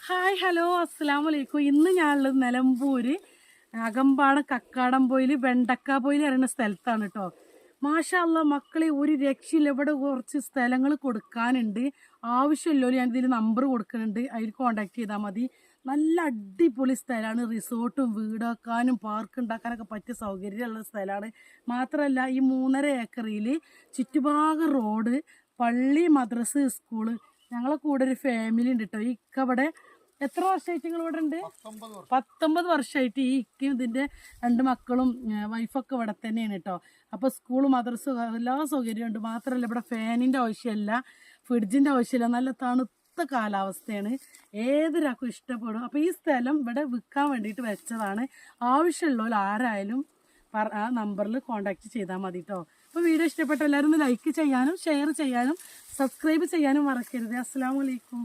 Hi hello അസ്സലാമലൈക്കും. ഇന്ന് ഞാനുള്ളത് നിലമ്പൂര് അകമ്പാടം കക്കാടംപൊയിൽ വെണ്ടക്കാപ്പൊയിൽ പറയുന്ന സ്ഥലത്താണ് കേട്ടോ. മാഷാ അല്ലാ മക്കളെ, ഒരു രക്ഷയില്ല. ഇവിടെ കുറച്ച് സ്ഥലങ്ങൾ കൊടുക്കാനുണ്ട്. ആവശ്യമില്ലോ ഞാൻ ഇതിൽ നമ്പർ കൊടുക്കുന്നുണ്ട്, അതിൽ കോണ്ടാക്ട് ചെയ്താൽ മതി. നല്ല അടിപൊളി സ്ഥലമാണ്. റിസോർട്ടും വീടാക്കാനും പാർക്ക് ഉണ്ടാക്കാനൊക്കെ പറ്റിയ സൗകര്യമുള്ള സ്ഥലമാണ്. മാത്രമല്ല ഈ 3.5 ഏക്കറിൽ ചുറ്റുഭാഗം റോഡ്, പള്ളി, മദ്രസ്, സ്കൂള്. ഞങ്ങളെ കൂടെ ഒരു ഫാമിലി ഉണ്ട് കേട്ടോ. ഇവിടെ എത്ര വർഷമായിട്ട് നിങ്ങൾ ഇവിടെ ഉണ്ട്? 19 വർഷമായിട്ട് ഈ ഇക്കയും ഇതിന്റെ 2 മക്കളും വൈഫൊക്കെ ഇവിടെ തന്നെയാണ് കേട്ടോ. അപ്പൊ സ്കൂൾ, മദ്രസ് എല്ലാ സൗകര്യവും ഉണ്ട്. മാത്രമല്ല ഇവിടെ ഫാനിന്റെ ആവശ്യമില്ല, ഫ്രിഡ്ജിന്റെ ആവശ്യമില്ല. നല്ല തണുത്ത കാലാവസ്ഥയാണ്, ഏതൊരാൾക്കും ഇഷ്ടപ്പെടും. അപ്പൊ ഈ സ്ഥലം ഇവിടെ വിൽക്കാൻ വേണ്ടിയിട്ട് വെച്ചതാണ്. ആവശ്യമുള്ളവർ ആരായാലും ആ നമ്പറിൽ കോണ്ടാക്ട് ചെയ്താൽ മതി കേട്ടോ. അപ്പോൾ വീഡിയോ ഇഷ്ടപ്പെട്ട എല്ലാവരും ഒന്ന് ലൈക്ക് ചെയ്യാനും ഷെയർ ചെയ്യാനും സബ്സ്ക്രൈബ് ചെയ്യാനും മറക്കരുത്. അസ്സലാമു അലൈക്കും.